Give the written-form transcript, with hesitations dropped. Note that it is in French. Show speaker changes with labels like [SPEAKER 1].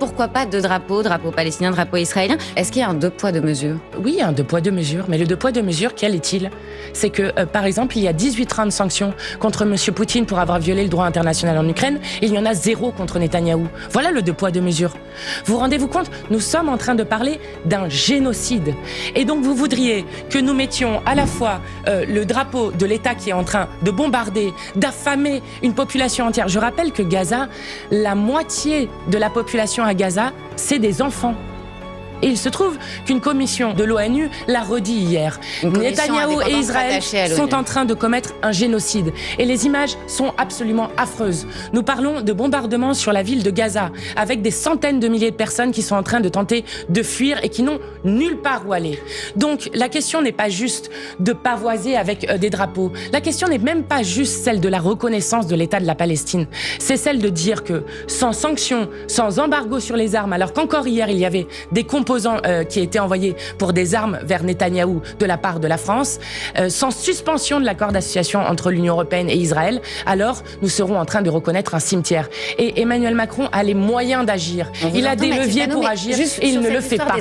[SPEAKER 1] Pourquoi pas deux drapeaux, drapeau palestinien, drapeau israélien? Est-ce qu'il y a un deux poids, deux mesures?
[SPEAKER 2] Oui, il y a un deux poids, deux mesures. Mais le deux poids, deux mesures, quel est-il? C'est que, par exemple, il y a 18 rangs de sanctions contre M. Poutine pour avoir violé le droit international en Ukraine, et il y en a 0 contre Netanyahou. Voilà le deux poids, deux mesures. Vous rendez-vous compte? Nous sommes en train de parler d'un génocide. Et donc vous voudriez que nous mettions à la fois le drapeau de l'État qui est en train de bombarder, d'affamer une population entière. Je rappelle que Gaza, la moitié de la population à Gaza, c'est des enfants. Et il se trouve qu'une commission de l'ONU l'a redit hier. Netanyahou et Israël sont en train de commettre un génocide. Et les images sont absolument affreuses. Nous parlons de bombardements sur la ville de Gaza, avec des centaines de milliers de personnes qui sont en train de tenter de fuir et qui n'ont nulle part où aller. Donc la question n'est pas juste de pavoiser avec des drapeaux. La question n'est même pas juste celle de la reconnaissance de l'État de la Palestine. C'est celle de dire que sans sanctions, sans embargo sur les armes, alors qu'encore hier il y avait des composants qui étaient envoyés pour des armes vers Netanyahou de la part de la France, sans suspension de l'accord d'association entre l'Union européenne et Israël, alors nous serons en train de reconnaître un cimetière. Et Emmanuel Macron a les moyens d'agir. Il a des leviers pour agir et il ne le fait pas.